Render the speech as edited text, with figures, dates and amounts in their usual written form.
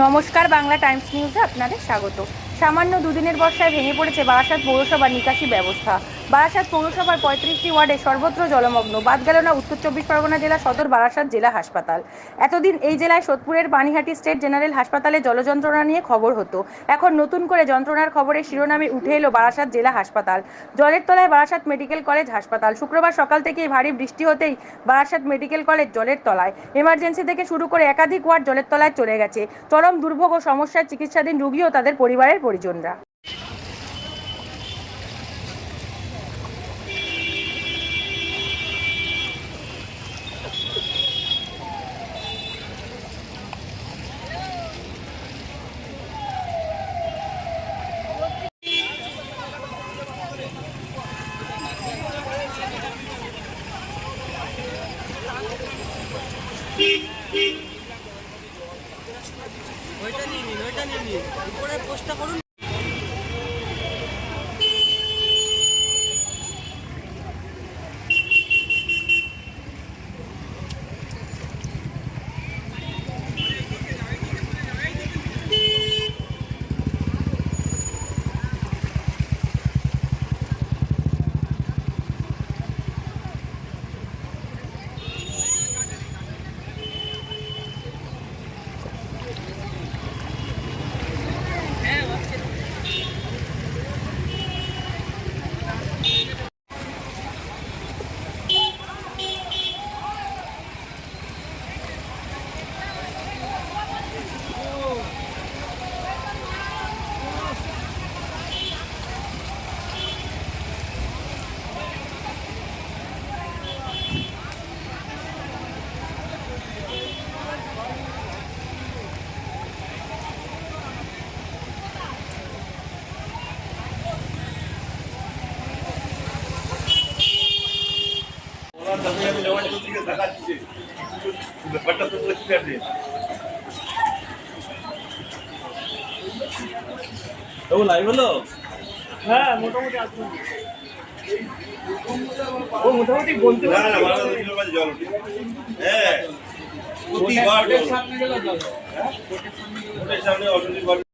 নমস্কার, বাংলা টাইমস নিউজে আপনাদের স্বাগত। সামান্য দুদিনের বর্ষায় ভেঙে পড়েছে বারাসাত পৌরসভার নিকাশি ব্যবস্থা। বারাসাত পৌরসভার 35টি ওয়ার্ডে সর্বত্র জলমগ্ন। বাদ গেল না উত্তর চব্বিশ পরগনা জেলা সদর বারাসাত জেলা হাসপাতাল। এতদিন এই জেলায় সোদপুরের পানিহাটি স্টেট জেনারেল হাসপাতালে জলযন্ত্রণা নিয়ে খবর হতো। এখন নতুন করে যন্ত্রণার খবরের শিরোনামে উঠে এলো বারাসাত জেলা হাসপাতাল। জলের তলায় বারাসাত মেডিকেল কলেজ হাসপাতাল। শুক্রবার সকাল থেকেই ভারী বৃষ্টি হতেই বারাসাত মেডিকেল কলেজ জলের তলায়। এমার্জেন্সি থেকে শুরু করে একাধিক ওয়ার্ড জলের তলায় চলে গেছে। চরম দুর্ভোগ ও সমস্যায় চিকিৎসাধীন রোগী ও তাদের পরিবারের পরিজনরা। ওইটা নিয়ে নিন উপরে পোস্টটা করুন। লাইভ হলো। হ্যাঁ মোটামুটি ও মোটামুটি বলতে না না জল হ্যাঁ সামনে গেল জল। সামনে অসুবিধা